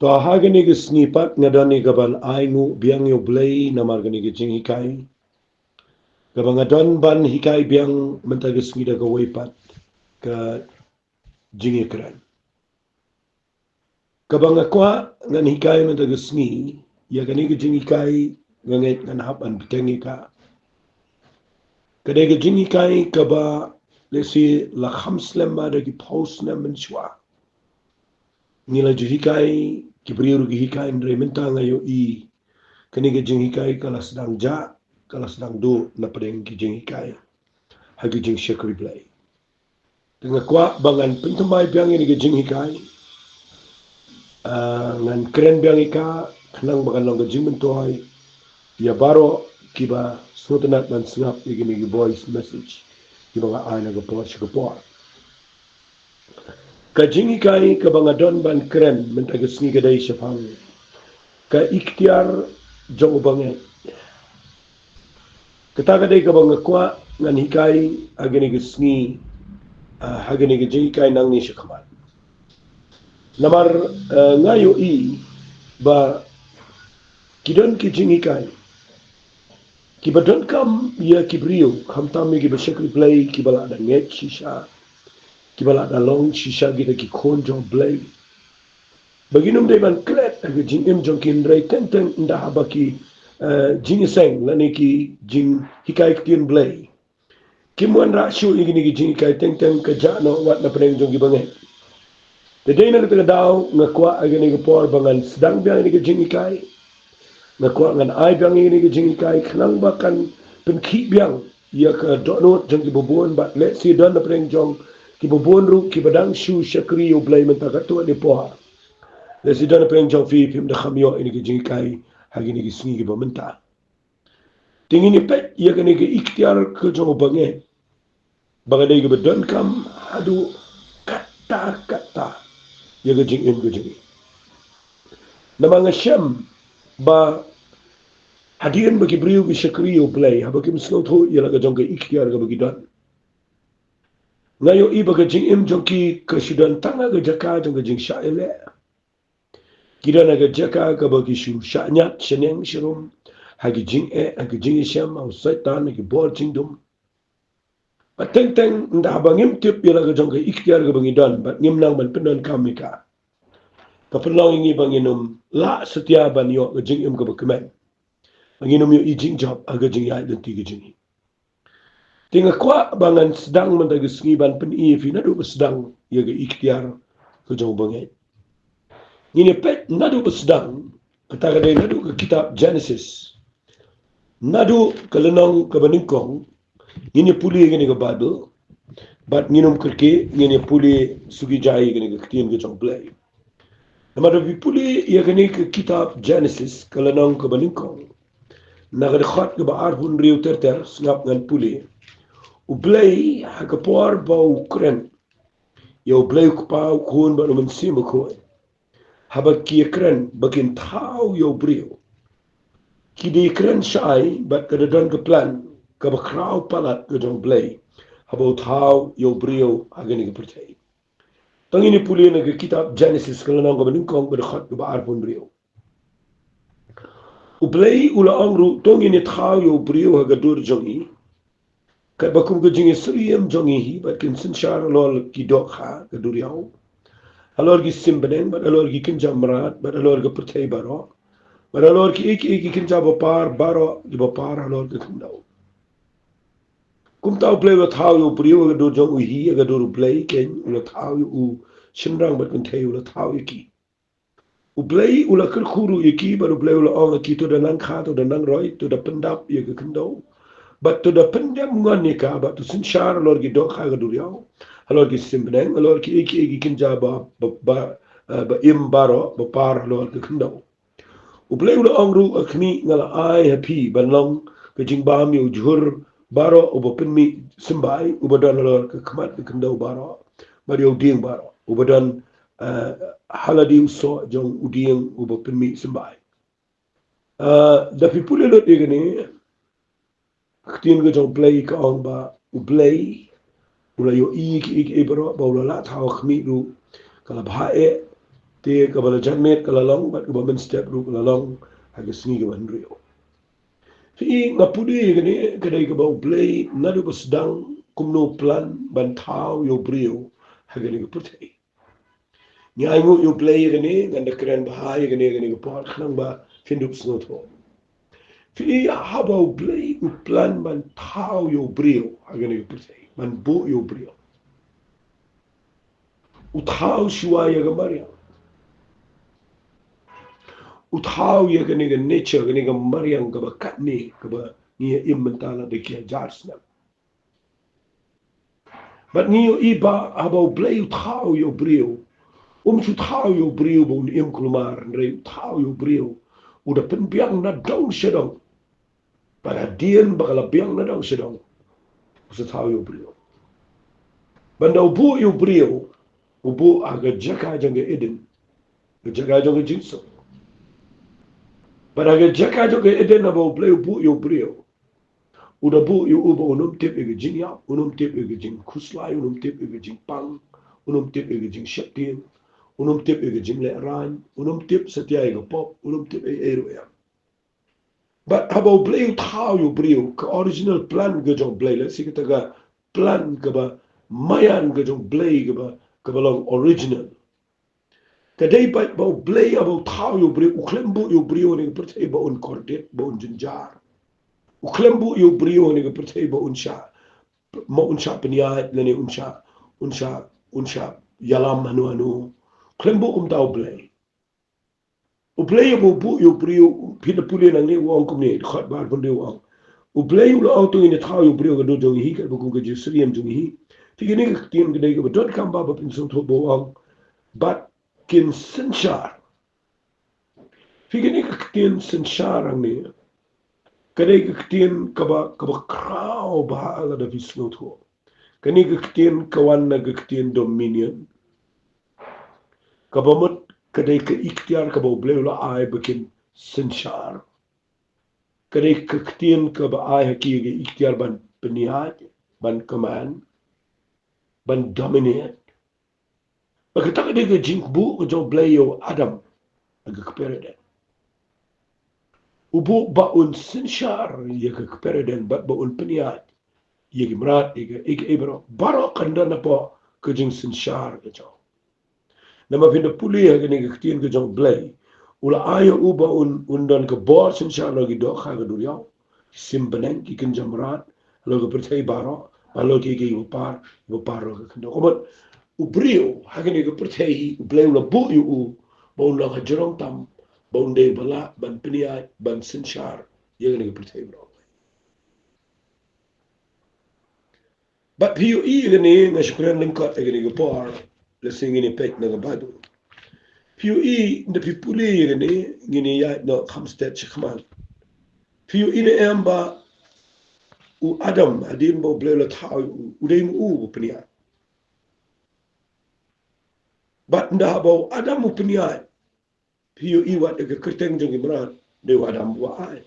Tahagani ke snipat ngadani gaban aingu biang yo blay namargani ke jing hikai. Gabang ngadon ban hikai biang mentagi snida ke waipat ke jing ikran. Gabang akwa ngan hikai mentagi sni ya gani ke jing hikai nganget ngan hapan bitengi ka. Kadai ke jing hikai kaba lesi la khams lemma dagi paus na menshwa. Nila ju hikai kibriru ki hikai ndre minta ngayo i kani ke jing hikai kala sedang ja kala sedang do na pedeng ki jing hikai hagi jing syakri play tengah kwa bangan pintumai biang ini ke jing hikai ngan keren biang ika kenang bagan long ke jing mentoy ya baro kiba sotenat dan sengap igini ki voice message kiba nga aina ke por syakapor ka jing hikai ka bangadon ban keren mentagi sengi kedai syafang ka ikhtiar jong banget Kata kadai ka bang kwa ngan hikai agani ke sengi hagani ke jing hikai nang ni syakamat. Namar ngayo i ba kidon ki jing hikai kibadon kam ya kibrio kam tami ki bashakri play kibala da nget shisha kibala da long shisha kita ki konjo play baginum de ban klet ag jing im jong kin rei tenteng nda habaki jing seng lani ki jing hikai kin play Kimuan rasyo igini ki jing hikai tenteng ka jano wat na peneng jong ki banget Dadai na kita daw ngakwa agani ka por bangan sedang biang ini ka jing hikai ngakwa ngan ai biang ini ka jing hikai kanang bakan penki biang ia ka donot jong ki bobon bat let si don na peneng jong ki bobon ru ki badang shu syakri yo blay mentaka tuwa ni poha let si don na peneng jong fi pim da khamyo ini ka jing hikai hagini ki singi ki bomenta tingin ni pet ia kani ka ikhtiar ka jong banget Bagadai ke bedon kam adu kata-kata ya ke jing im ke jing. Nama ngasham ba hadian bagi beriu ke syakriyo play haba kim slow tho ya laga jong ke ikhtiar ke bagi don. Ngayo i baga jing im jong ki ke syudan tanga ke jaka jong ke jing syaile. Kira naga jaka ke bagi syu syanyat syeneng syirum hagi jing hagi jing isyam au saitan hagi bol jing dum. Teng-teng nda bangim tip ya laga jong ke ikhtiar ke bagi don bat ngim nang ban pendon kami ka. Kapenlang ini banginum la setia ban yo ke jing im ke bekemen. Banginum yo i jing job aga jing ya dan tiga jing. Tinga kwa bangan sedang mentagi sengi ban pen i fi nadu sedang ya ke ikhtiar ke jong bangai. Ini pet nadu sedang kata kadai nadu ke kitab Genesis. Nadu ke lenong ke beningkong ini puli gini ke Bible. Bat nginum kerke ini puli sugi jai gini ke ketien ke jong play. Nama Nabi puli ia kini ke kitab Genesis kelenong ke balingkong. Nagadekhat ke baar pun riu terter sengap ngan puli. Ublay hagapor bau keren. Ya ublay kupau kun baru mensim kun. Habak kia keren bakin tau ya brio. Kidi keren syai bat kedadon ke plan ke bakrau palat ke jong blay. Habau tau ya brio agani ke percaya. Tang ini puli na ke kitab Genesis kelenong ke balingkong bedekhat ke baar pun riu. Ublay ula angru tong ini tau yo brio hagadur jongi. Kat bakum ke jingi seriem jongi hi bat kin sensyar lol ki dokha gadur yau. Alor ki simbeneng bat alor ki kinja merat bat alor ki percaya baro. Bat alor ki iki kinja bapar baro di bapar alor ki kendau. Kum tau play ula tau yo brio hagadur jongi hi hagadur ublay ken ula tau yo u shenrang bat kin tei ula tau iki. Ublay ula kerkuru iki baru ublay ula ong iki tu danang kha tu danang roi tu da pendap ya ke kendau bat tu da pendam ngan ni ka bat tu sinshar lor gi dok kha ga duriau lor gi simbeneng lor ki iki kinja ba im baro ba par lor ke kendau ublay ula ong ru akni ngala ai happy banlong ke jing ba mi ujhur baro uba penmi simbai uba dan lor ke khamat ke kendau baro bari uding baro uba dan haladi uso jong udieng uba penmi sembai. Dapi pula lot dia gini, ketien ke jong play ke ong ba ublay, ula yo ik bro ba ula la tau khmi ru kala bhae Te kabala jamet kalalong bat kabamen step ru kalalong haga singi kaban rio. Fi ngapudi gani kadai kabau play nadu basdang kumno plan ban tau yo brio haga ni kaputei. Nyangu yo play gani nganda keren bahaya gani kapot khnang ba findup snotho. Fi habau play u plan ban tau yo brio haga ni kaputei. Ban bu yo brio. U tau shua ya gamariang. Utau ya kani ga nature kani ga mariang ga kat ni ga ni imentala de kia jarsna but ni yo iba aba blay utau yo brio chu tau yo brio bon im kulmar re tau yo brio udah pen biang na dong sedong pada dien bakal biang na dong sedong usa tau yo brio banda ubu yo brio ubu aga jaka janga eden jaka janga jinso pada aga jaka janga eden aba blay ubu yo brio udah bu yu uba unum tip ege jing ya unum tip ege jing kuslai unum tip ege jing pang unum tip ege jing shapin unum tip ege jing le ran unum tip setia ege pop unum tip ege eru ya but habo blay tau yu brio ke original plan ge jong blay le si kita ga plan ke ba mayan ge jong blay ke ba long original kadai ba blay abo tau yu brio uklembu yu brio ne percaya ba un kordet ba un jinjar uklembu yu brio ne percaya ba unsha ma unsha peniat lene unsha yalam anu klembu tau blay u blay bu yu brio pina pule nang ni wong kum ne khat bar pun de wong u blay u la auto ine thau yu brio ga do jong hi ka bu ga ji sriem jong hi ti ne ka tien ga dei ga dot kam ba pin sung tho bo wong but kin sinchar fi ne ka tien sinchar ang ne kadai ka tien ka ba krau ba ala da visno tho kani ka tien kawan na ka tien dominion ka ba mut kadai ka ikhtiar ka ba blay la ai bakin sinchar kadai ka tien ka ba ai haki ga ikhtiar ban penihad ban command ban dominate baka taka de ga jink bu ka jo blay yo adam aga kapereden ubu ba un sinchar ya ka kapereden ba un penihad ya gimrat ya ibro baro kanda na po ka jing sinchar ka jo nama pinda puli ha gani ka tien ka jong blay ula ayo uba undan ka bor sinchar lagi do kha ga duryaw simbaneng ki kan jamrat lo ka pertai baro malo ki upar ro ka kanda komot ubrio ha gani ka pertai blay ula bu yu ba un la ka jerong tam ba un de bala ban piniya ban sinchar ya gani ka pertai bro but hiyo gani nga shukran lingkot gani ka por la singini pek na ka badu Piu na pipuli gini ya no khamstet chikman. Piu ne amba u Adam adim bo blela tau u dem u penia. But nda bo Adam u penia. Piu wat ke kerteng jong imran de Adam wa ai.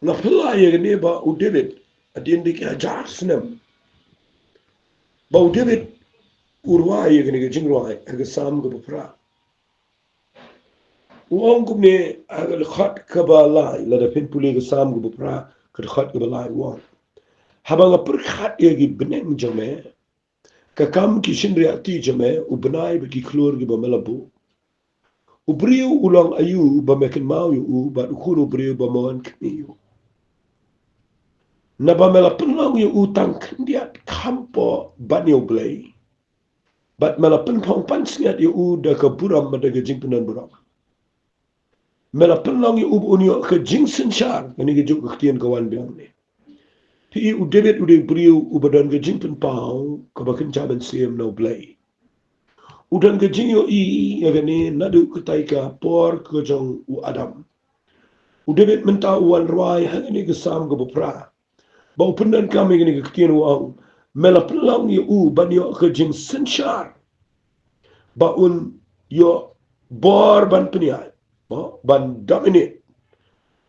Na pula gini ba u David adin dik ajar snem. Ba u David urwai gini ke jingwai ke sam ke pra. Uang kumne agal khat kabalai la da pin puli ke sam ke pra ke khat kabalai uang. Habang per khat gi beneng jame ka kam ki shin reati jame u benai be ki klur gi ba melabu. U briu ulang ayu ba mekin mau yu ba ukuru briu ba mon kniu. Na ba mela penlang yu utang kendiat kampo banyo blay. Bat mela penpong pansngat yu da ka buram ma da ka jingpenan buram. Mela penlang yu unyo ka jingsen char ngani ka juk ktien kawan biang ni. Ti u David u de briu u badan ka jingpen pau ka bakin jaban siem no blay. Udan ka jingyo ya gani nadu kutai ka por ka jong u Adam. U David menta uan ruai hangani ka sam ka bupra. Ba upendan kami gani ka ktien uang. Mela penlang yu banyo ka jingsen char. Ba un yo bor ban peniat. Ban dominate.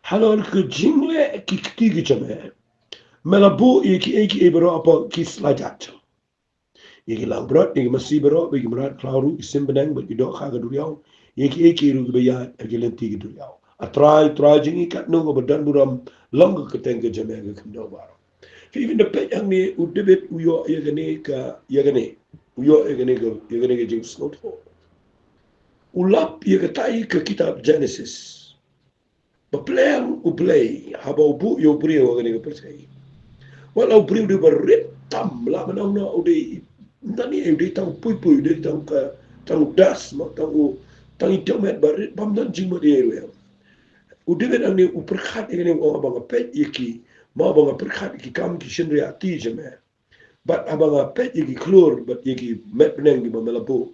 Halal ke jingle ki kti jame. Mela bu ki eki ebro apa ki slajat. Yeki lang berat, yeki masih berat, bagi merat klaru, isim benang, bagi dok kha geduriau, yeki eki ru bayat, yeki lenti geduriau. Atrai, jingi kat nungo badan buram, lang keteng ke jamai ke kendau baru. Even the pet yang ni, udebet uyo yagane ka, yagane, uyo yagane ke jing slot ho. Ulap yagatai ke kitab Genesis. Baplayang uplay, haba ubu yo brio yagane ke percaya. Walau brio dia berritam lah menang na udah tani udah tang pui udah tang das mak tang itu met barit pam dan jing mat dia udah kan ang ni uperkhat ini orang abang apet iki ma abang perkhat iki kam ki shendri ati jeme bat abang apet iki klur bat iki met peneng di bamelabu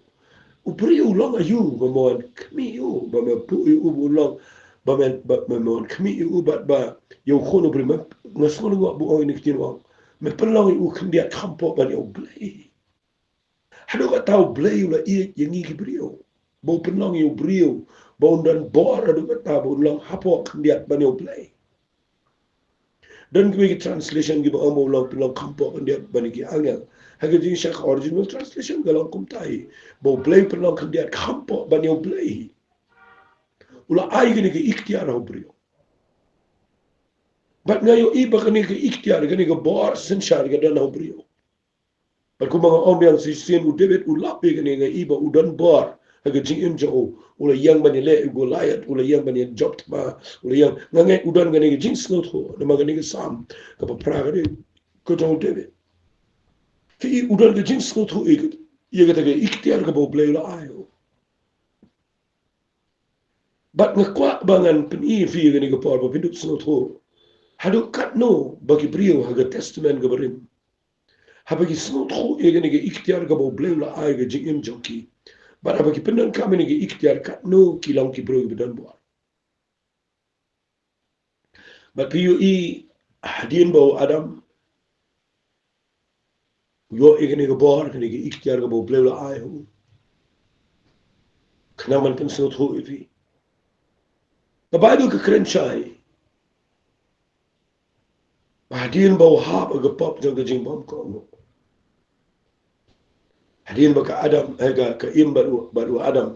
upri ulang ayu bamon kami yu bamapu yu ulang bamon kami yu bat ba yo khono prima ngasong ngwa bu ong ni kitin wang me pelang yu kendia kampo ban yo blai hado ka tau blai ula i yengi ki brio bo pelang yo brio bo dan bor hado ka tau bo ulang hapo kendia ban yo blai dan ki translation ki bo amo ulang pelang kampo kendia ban ki angel haga jing shak original translation galang kum tai bo blai pelang kendia kampo ban yo blai ula ai gini ki ikhtiar ho brio bat ngayo i ba kani ki ikhtiar gani ki bor senshar ga dan ho brio bat ku mga om yang si sin u debit u lapi gani nga iba u dan bor haga jing im jo ula yang bani le u layat ula yang bani job ma ula yang ngangai u dan gani ki jing slot ho nama gani ki sam ka pa pra gani ko jong debit ki u dan ki jing slot ho ik ye ga ta ikhtiar ka bo blay la ayo bat ngakwa bangan pen i fi gani ka por ba pinduk slot ho hadu kat no bagi brio haga testament ga barin habagi slot ho ye gani ki ikhtiar ka bo blay la ayo ga jing im joki bara bagi penang kami ni ikhtiar kat no kilang ki bro bedan buat but piu i hadin bau adam yo igni ga bor kini ki ikhtiar ga bo blela ai hu kana man pen sot hu ifi ba badu ka kren chai hadin bau ha ga pop jang ga jing bom ko no hadin ba ka adam ga ka im baru adam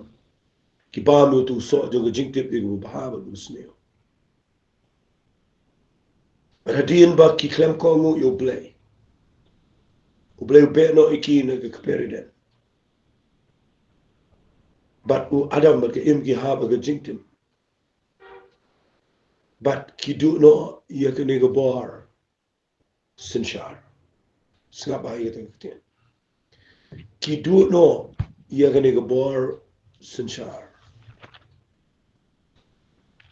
ki ba mu tu so jang ga jing tip ga ba ha ba sneo hadin ba ki klem ko mu yo blay u blay be no iki na ga periden but u adam ba ka im ki ha ba ga jing tip but ki du no ya ka ni ga bor sinshar snap ba ya ta ki du no ya ka ni ga bor sinshar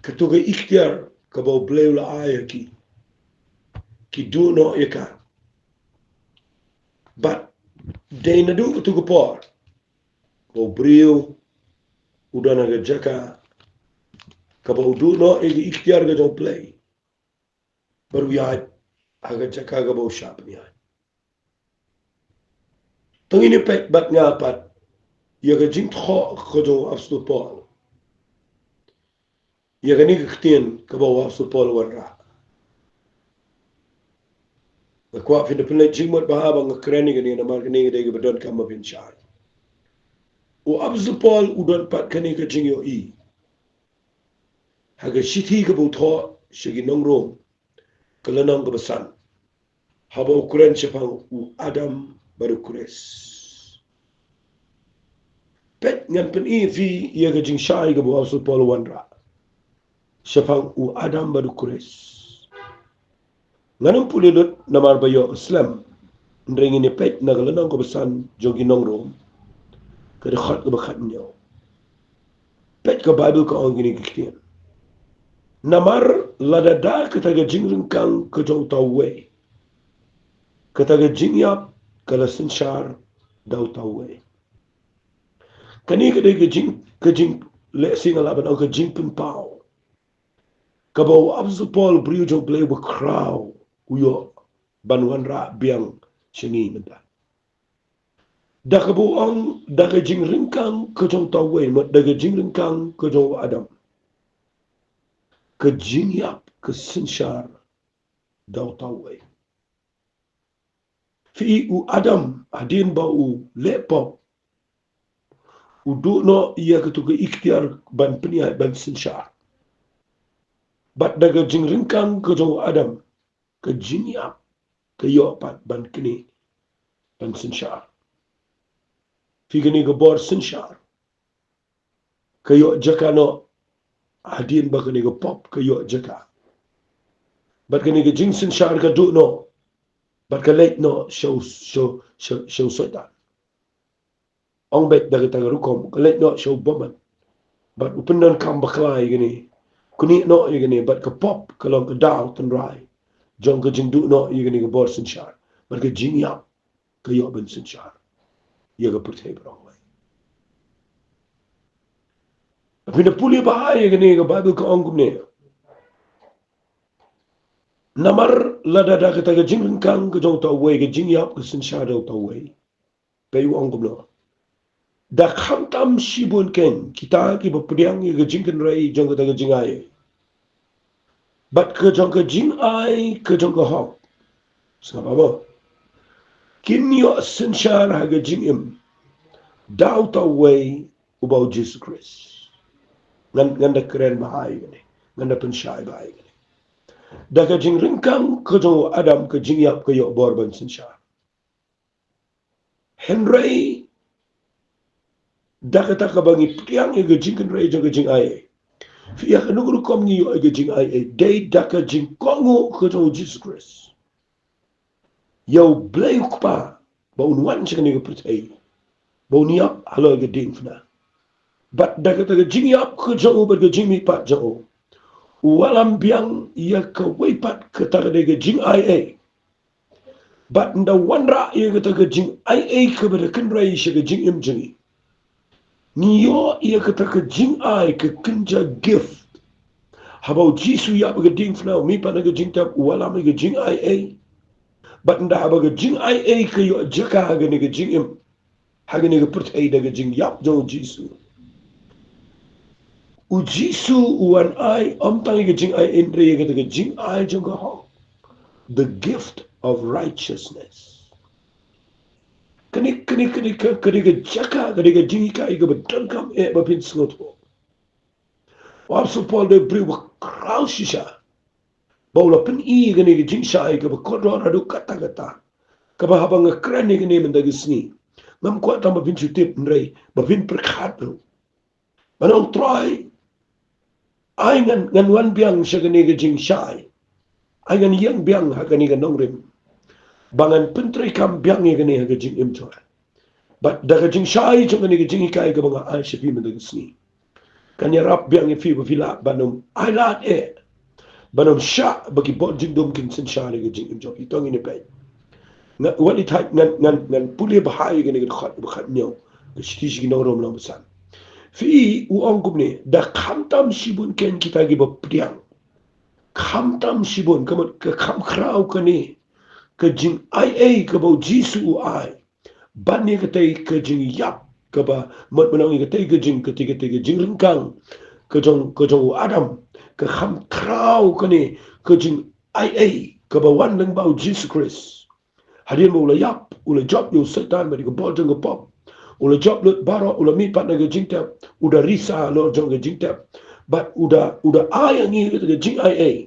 ka tu ga ikhtiar ka ba blay la aya ki du no ya ka but de na du tu ga por bo brio udana ga jaka ka ba du no e ga ikhtiar ga jong play baru ya aga jaka ga ba shap ni tangi ni pek bat nga pat ya ga jing tho ko do absolute por ya ga ni ga ktien ka ba absolute por wan ra ba kwa fi de pele jing mot ba ba nga kreni ga ni na mar ga ni ga ba don kam ma bin char o absolute por udon pat ka ni ga jing yo i haga shithi ka bu tho shigi nong rom kala nong ka basan haba ukuran chapang u adam baru kures pet ngan pen i fi ya ga jing shai ka bu absolute por wan ra chapang u adam baru kures nganong pulilut namar bayo islam ndrengi ni pet na kala nong ka basan jogi nong rom ka de khat ka bakhat nyaw pet ka bible ka ong gini kiktian namar ladada kataga jingring kang kajong tawe kataga jingyap kala sinshar daw tawe kani kadai kajing le singa laban o kajing pun pau kabaw abzu pol brio jong play wa kraw uyo banwan ra biang chingi menta dakabu ong daga jingring kang kajong tawe mat daga jingring kang kajong adam kajingyap kasinshar daw tawe fi u Adam adin ba u lepop u du no ia ketuga ikhtiar ban penia ban sinsyar bat daga jing ringkang ke jong Adam ke jinia ke yo pat ban kini ban sinsyar fi gani ke bor sinsyar ke yo jaka no adin ba kini ke pop ke yo jaka bat kini ke jing sinsyar ke du no bat ke leit no show soitan ong bet daga taga rukom ke leit no show boman bat upendan kam baklai gini kuni no gini bat ke pop kalau ke daw ten rai jong ke jing du no gini ke bor sinsyar bat ke jing yap ke yo ben sinsyar ia ke percaya berong lai tapi na puli bahaya gini ke Bible ke ong kumne namar ladada ke taga jing ringkang ke jong tau wei ke jing yap ke sinsyar dau tau wei peyu ong kumno da khamtam shibun ken kita ki bapdiang ke jing ken rai jong ke taga jing ai bat ke jong ke jing ai ke jong ke hok sebab apa kinyo sinsyar haga jing im dau tau wei ubau Jesus Christ nganda keren bahai gini nganda pensyai bahai gini da ke jing ringkang ke jong Adam ke jing yap ke yo borban sinsyar Henry da kata ka bangi piang ke jing ken rai jong ke jing ai Fia ka nungru kom ni yo aga jing ai day daka jing kongo ka jong Jesus Christ. Yo blay ukpa ba unwan siya ni ka percaya. Ba uniap halo aga ding fna. Bat daka taga jing yap ka jong ba ka jing mi pat jong. Walam biang ya ka waypat ka taga daga jing ai. Bat nda wanra ya ka taga jing ai ka ba da kanray siya ka jing im jingi. Niyo ya ka taga jing ai ka kinja gift. Habau jisu ya baga ding fnau mi pa naga jing tap wala mi ga jing ai bat nda baga jing ai ka yo jaka haga ni ga jing im haga ni ga put ai daga jing yap jo jisu u jisu wan ai om tangi ga jing ai entre ga daga jing ai jo ga ho the gift of righteousness kani ga jaka ga jing ka ga betul kam ba pin slot Wapsu Paul de briwa kraushisha Baula pen I gani ga jing shai ga kodro radu kata ka ba habang krani gani mendaga sni ngam ko tamba pin chutip nrei ba pin perkhat ro manong try ai ngan wan biang sha gani ga jing shai ai ngan yang biang ha gani ga nongrim bangan pentri kam biang gani ga jing im chwa but daga jing shai chung gani ga jing kai ga banga ai shapi mendaga sni kanya rap biang fi ba fila banum ai lat banum sha bagi bot jing dum kin sin sha ga jing im chwa itong ini pai wali thai ngan puli bahai gani ga khat nyo ga shiti shi no rom lam san fi u ong kum ne da khamtam shibun ken kita gi ba priang khamtam shibun kamot ka kham krau kani ka jing ai ka ba jisu u ai ban ni ka tai ka jing yap ka ba mot manang ka tai ka jing ka jing ringkang ka jong Adam ka kham krau kani ka jing ai ka ba wan lang ba Jesus Christ Hadirin mo ula yap, ula job yung setan, badi ko bojong ko pop. Ula job lut baro, ula mi pat na ka jingtap, uda risa lo jong ka jingtap. But uda ayang ni ka jing ai.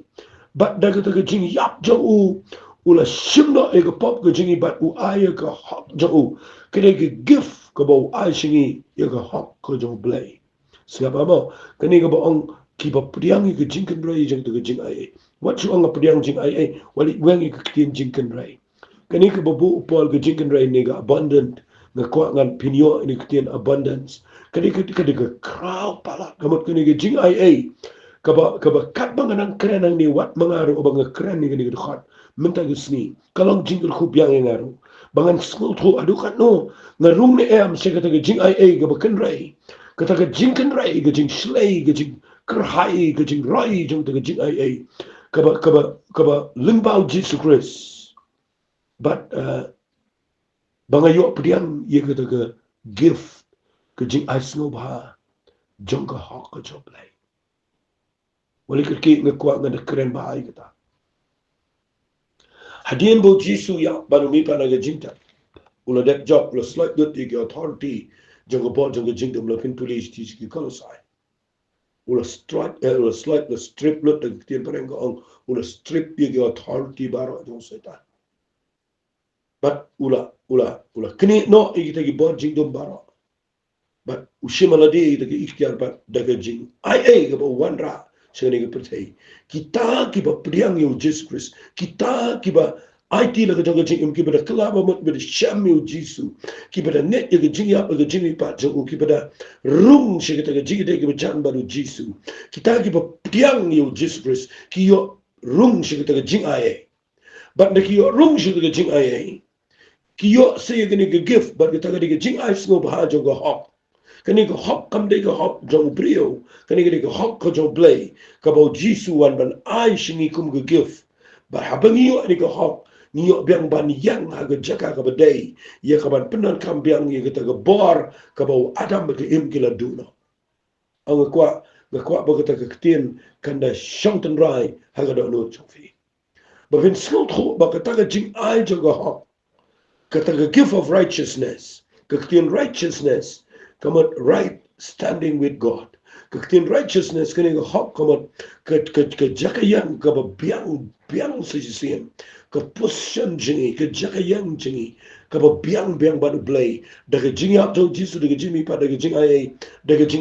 But da ka jing yap jong ula shimno e ka pop ka jingi, but u ay ka hok jong kaya ka gift ka ba u ay singi, ya ka hok ka jong blay. Siapa mo, kani ka ba ang kiba priang ka jingkan ray jong ka jing ai. What you ang priang jing ai, wali wang ka kitin jingkan ray. Kani ka babu upol ka jingkan ray nega abundant nga kwa ngan pinyo ni kitian abundance kani ka crowd pala kamot kani ka jing ai kaba kat bang nang kren ang ni wat mangaro o bang kren ni kani ka khot menta gisni kalong jingkal khub yang ngaro bangan school thu adu kan no nga room ni am se ka jing ai ka ba kan ray ka jingkan ray ka jing slay ka jing kerhai ka jing rai jong ka jing ai kaba limbau Jesus Christ but bangayo pediang ye kata ke gift ke jing asno ba jong ka hok ka job lai wali ke ngakwa ngada keren ba ai kata Hadien bo Jisu ya baru mi pa naga jinta. Ula that job ula slight dut igi authority jangga bo jangga jinta ula pin tulis ti siki kolosai. Ula slight ula strip lut agi tien parengga ong ula strip igi authority baro jang setan. But ula kini no igi tagi bo jinta baro. But usimaladi igi tagi ikhtiar but daga jing. Ai ga bo wanra sengani ga percaya. Kita kiba priang yu Jesus Christ. Kita kiba IT laga jaga jing kiba da kelaba mut bida syam yu Jisu. Kiba da net yaga jing yap yaga jing ipat jago kiba da rung syagata ga jing ida kiba jan baru Jisu. Kita kiba priang yu Jesus Christ. Kiyo rung syagata ga jing aye. But na kiyo rung syagata ga jing aye. Kiyo saya gani ga gift but kita ga jing aye sengo bahaja ga hok. Kani ka hok kam de ka hok jong brio kani ka hok ka jong blay ka bo Jisu wan ban ai shingi kum ga gif ba habangi yo ani ka hok ni yo biang ban yang ha ga jaka ka badai ye ka ban penan kam biang ye ka ga bor ka bo adam ka im kila duno ang kwa ba ka ka ktien kanda shongten rai ha ga do no chofi ba vin skot kho ba ka ta jing ai jong ga hok ka ta gift of righteousness ka ktien righteousness come on, right standing with God. Kekin righteousness kini ka hok come on ke jakayan ka biang sejisian ke position jingi ke jakayan jingi ka biang baru blay daga jingi up to Jesus daga jingi pa daga jing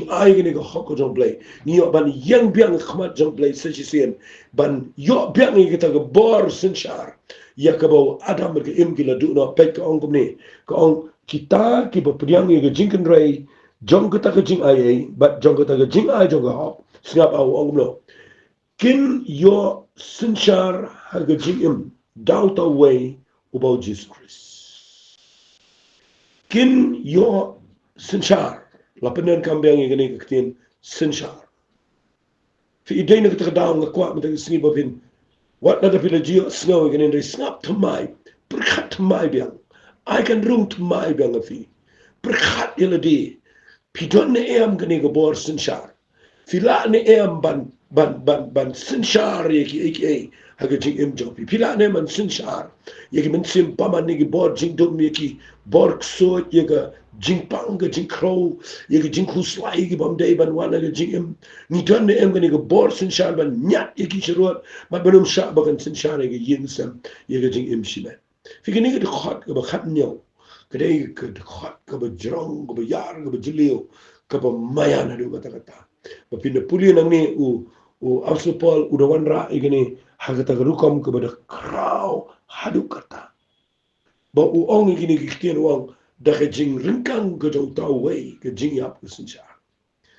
ai kini ka hok jong blay ni yo ban yang biang khamat jong blay sejisian ban yo biang ni kita ka bor senchar ya ka adam ke im kila du no pek ka ong kumni ka ong kita ki ba priang ye jingken rai jong kita ke jing ai but jong kita ke jing ai jong ha snap au ong no kin yo sinchar ha ke jing im doubt away about Jesus Christ kin yo sinchar la penen kambiang ye gani ke tin sinchar fi idai na kita daang na kwa met singi ba pin wat na da pilagio snow gani ri snap to my perkat to my biang I can room to my benefit. Perkat yela di. Pidon ne am gani gabor sinchar. Fila ne am ban sinchar yeki haga jing im jopi. Fila ne man sinchar. Yeki men sim paman ne gabor jing dom yeki bork so yeka jing pang jing crow yeki jing kuslai yeki bam day ban wana jing im. Ni don ne am gani gabor sinchar ban nyat yeki shruat. Ma benum sha bagan sinchar yeki yinsam yeki jing im shimen. Fikir ni kita khot ke bakhat nyau, kedai ke khot ke berjerong ke bayar ke berjeliu ke pemayan ada kata-kata. Tapi na puli nang ni Apostol udawan ra igini hagata rukam ke pada krau hadu kata. Ba ong igini kitian wang dah jing ringkang ke jauh tahu wei ke jing yap ke senchar.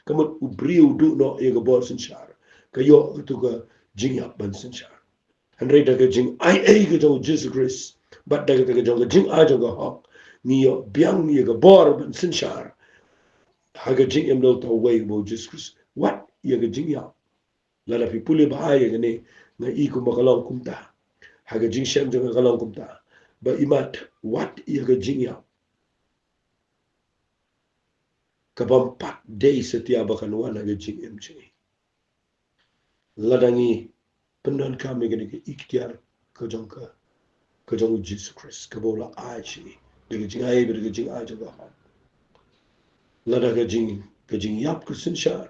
Kamu briu du no ye ke bor senchar. Ke yo itu ke jing yap ban senchar. Henry dah ke jing ai ke jauh Jesus Christ. But daga jong jing a jong hok ni yo biang ni ga bor ban sinchar haga jing em lo to way bo Jesus Christ what ye ga jing ya la la fi puli ba ye ne na I ku makalong kumta haga jing shem jong kalong kumta ba imat what ye ga jing ya ka bam pat day setia ba kan wana ga jing em jing ladangi pendon kami ga ni ikhtiar ka jong ka jong Jesus Christ ka bola aji de jing ai de jing ai jong ha lada ka jing yap ka sinchar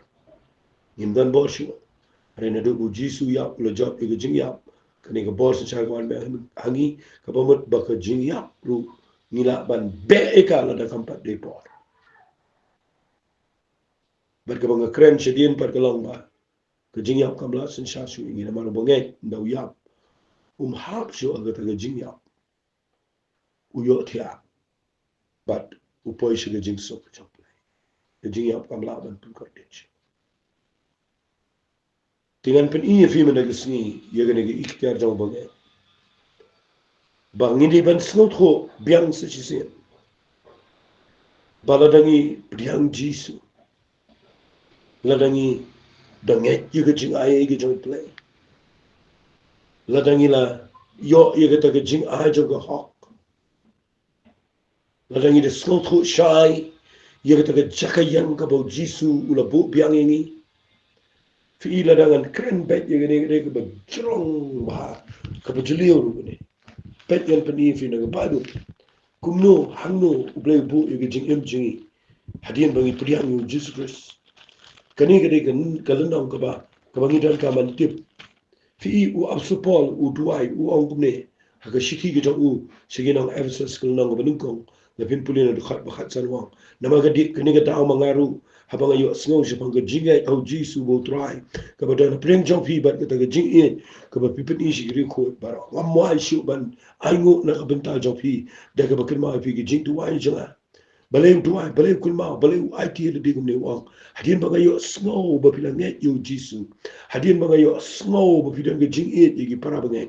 nim dan bor shi rena do Jisu yap lo job ka jing yap kani ka bor sinchar ka wan be hangi ka bomot ba ka jing yap ru nila ban be ka lada kampat de por bar ka bang kren chedien par ka long ba ka jing yap kam la sinchar su ngi na mar bonge ndau yap hap shu aga ta ka jing yap uyo thia but upoi shi jing so ka chap le jing yap kam la ban pun kordech tingan pen I fi men ga sni ye ga ne ga ikhtiar jang bange bang ni ban snot kho biang se chi se baladangi priang Jisu ladangi danget ye ga jing ai ga jang play ladangi la yo ye ga ta ga jing ai jang ga hok ladangi de snot kho shai ye ga ta ga jakayang ka bo Jisu ula bu biang ini fi ila dengan keren bet ye gane ke bajrong ba ka bajliu ru ne pet yan pani fi na badu kumno hangno ublay bu yu jing em jing hadian bangi priang yu Jesus Christ kani gade kalendang ka ba ka bangi dan ka man tip fi u absupol u duai u ongumne haka shiki gita u siginang Ephesus kalendang ka banungkong na pinpulin na dukhat bakhat sanwang namagadi kani gata ang mangaru habang ayo asngaw siya pang gajingay au jisu bo try kabada na preng jong fi bat kata gajing in kabad pipin isi giri ko bara ngamwa siyo ban aingo na kabenta jong fi da kabakir ma fi gajing tuwai janga balay tuwai balay kulma balay IT da digum ne wang hadin ba ayo asngaw ba pilang nget yo jisu hadin ba ayo asngaw ba pilang gajing in igi para bangay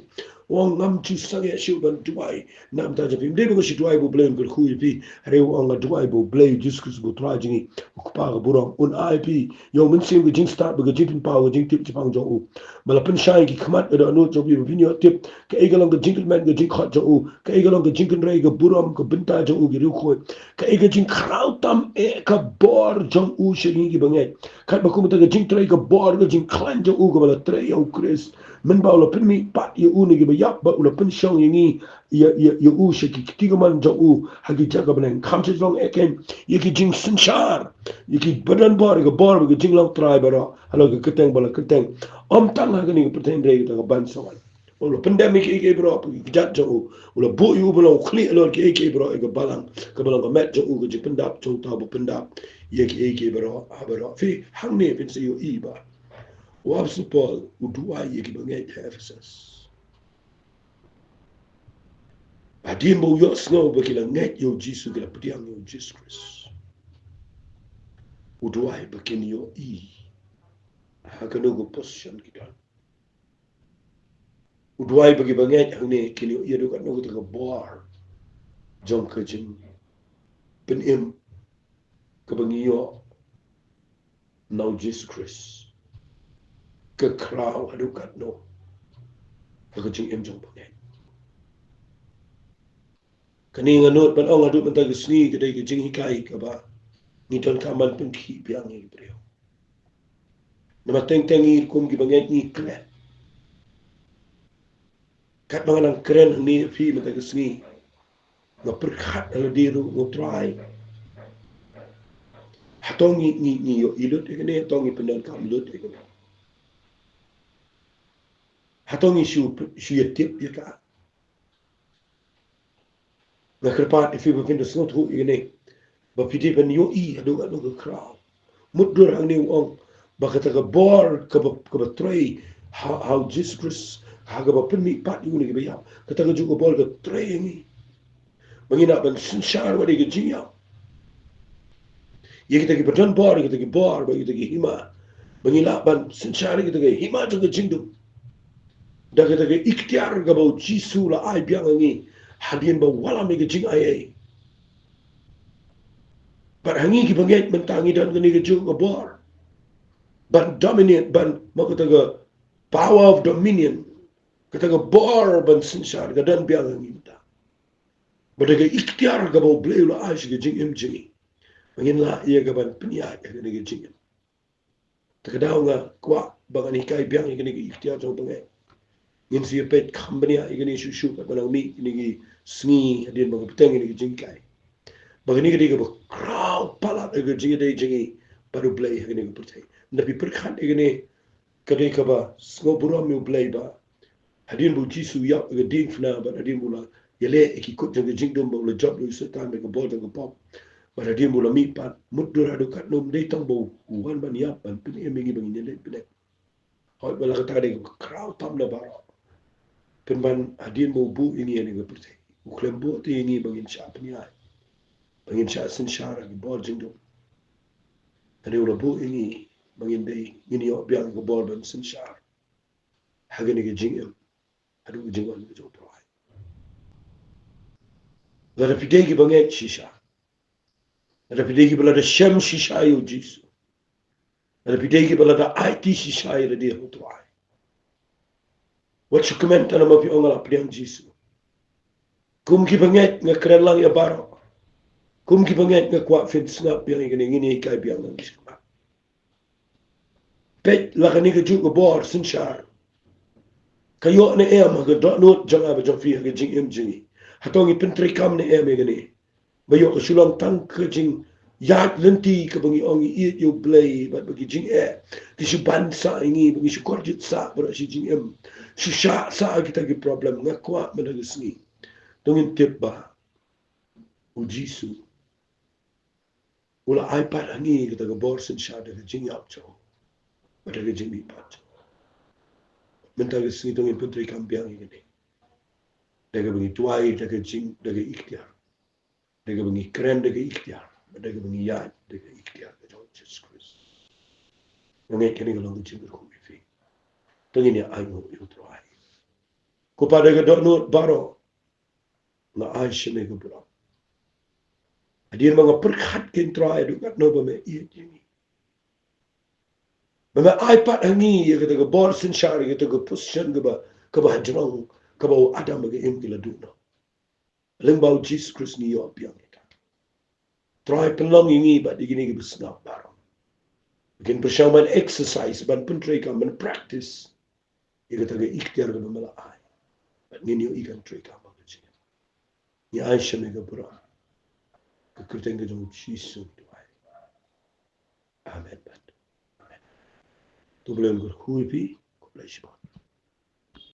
wang ngam chu sange siyo ban tuwai nam ta japim de ba si tuwai bo blame kul khuy fi hare wang tuwai bo blame Jesus bo try jingi kupa ga burang un IP yo mun sim gajing start ba gajing pin pa gajing tip chipang jo u malapin shai ki khamat da no jo bi vinyo tip ka egalong gajing man gajing khat jo u ka egalong gajing kan rai ga buram ka binta jo u gi ru khoy ka egajing khrau tam e ka bor jo u shegi gi bangai khat ba kum ta gajing trai ka bor gajing klan jo u ga bala trai yo Chris min ba lo pin mi pat yo u ni gi ba yap ba lo pin shong yingi ya u sheki tiga man jo u hagi jaga ban kam che long eken yiki jing sinchar yiki badan bor ga jing long try bara halo ga keteng bala keteng om tang ha ni pretend re ga ban sawan ulo pandemic eke bro gi jat jo u ulo bu yu bala khli lo ki eke bro ga balang ga met jo u ga jing pendap jo ta bu pendap yiki eke bro abaro fi hang ne pin se yo i ba wa supol udua yiki bangai Ephesus Adin bo yo snow ba kila nget yo Jesus kila putiang yo Jesus Christ. Uduai ba kin yo i. Hakano go position kita. Uduai ba ki ba nget hang kin yo i do kan no go bar. Jong ka jing. Pen im ka bangi yo now Jesus Christ. Ka kraw adu kat no. Ka jing im jong ba nget. Kani nganut pan ong adu mentag sni kedai ke jing hikai ka ba ni ton kaman pun ki biang ni brio nama teng tengi kum ki banget ni kle kat bangan keren ni fi mentag sni na perkhat ala diru ngo try hatong ni yo ilut ikene tong ni pendon kam lut ikene hatong ni shu yetip ya ka na krepat ifi ba findo snot hu ikene ba piti ban yo I adu adu ka kraw mudur ang ni ong bakata ka bor ka ba tray how Jesus Christ ha ga ba pinmi pat yung ni ba ya kata ka juga bor ka tray ni mangina ban sinshar wa de jiya ye kita ki badan bor kita ki bor ba kita ki hima mangina ban sinshar kita ki hima to ka jingdu da kita ki ikhtiar ga ba jisu la ai biang ni hadin ba wala me ka jing ai but hangi ki banget mentangi dan gani ke juga bor ban dominate ban makataga power of dominion kataga bor ban sinshar ga dan biang ngi ta badaga ikhtiar ga bo bleu la aish ga jing im jingi mangin la ia ga ban pinya ga ni jing ta daw nga kwa bangani kai biang ga ni ikhtiar jo bangai ngin si pet company ga ni shu ka banang mi ni sngi adin bang peteng ni jing kai bagani ga ba crowd pala ga jing dai jingi baru play ga ni pertai nabi perkhat ga ni kadai ka ba ngo buram mi play ba hadin bu jisu ya ga din fna ba hadin bu la yele ki kut jang jing dum ba la job lu setan ga bol ga pop ba hadin bu la mi pat mudur adu kat nom dai tang bo wan ban ya ban pin e mi bangin le pin hoy ba la ka ta ga crowd tam na ba pin ban hadin bu ini ga pertai uklem bo ti ini bangin sha pin ya bangin sha sin shara ga bol jing dum ane ula bu ini bangin dai ini yo biang ga bol ban sin shar hagani ga jing em adu jing on ga jo prai la rapidegi banget shisha rapidegi bala da sham shisha yo jisu rapidegi bala da IT shisha yo de ho trai what you comment ana mapi ongala priang jisu kum ki banget nga keren lang ya baro kum ki banget nga kwa fit snap biang ngini kai biang nang jisu pet la kani ga ju ga bor sin shar kayo ne em ga do not janga ba jong fi ga jing em jingi hatong i pentri kam ne em gani bayo ko sulang tang ke jing yat lenti ke bangi ong i yo blay ba bagi jing ki su ban sa ingi bagi su korjit sa ba si jing em su sha sa kita ki problem ngakwa madagasni dongin tip ba ujisu ula iPad angi kita ga borsen sha daga jing yap cho daga jing bi pat mental sini dongin pentri kam biang gani daga bangi tuai daga jing daga ikhtiar daga bangi keren daga ikhtiar daga bangi yat daga ikhtiar ga Jesus Christ ngai kini ga long jing ko fi dongin ya ayo yo tuai ko pada ga do no baro na ai shime ga bro adir mga perkhat kin tuai du kat no ba me i jing Mama iPad hangi ya kita ke bor sin shari kita ke position ke ba jrong ke ba adam ke em kila duna. Leng bau Jesus Christ ni yo piang kita. Try pelong ini ba di gini ke besnap barang. Bikin persamaan exercise ban pun try kan ban practice. Ya kita ke ikhtiar ke bamala ai. Ba ni yo ikan try kan ba ke. Ni ai shame ke pura. Ke kerteng ke jong Jesus tu ai. Amen. Tu belum gur hui pi ko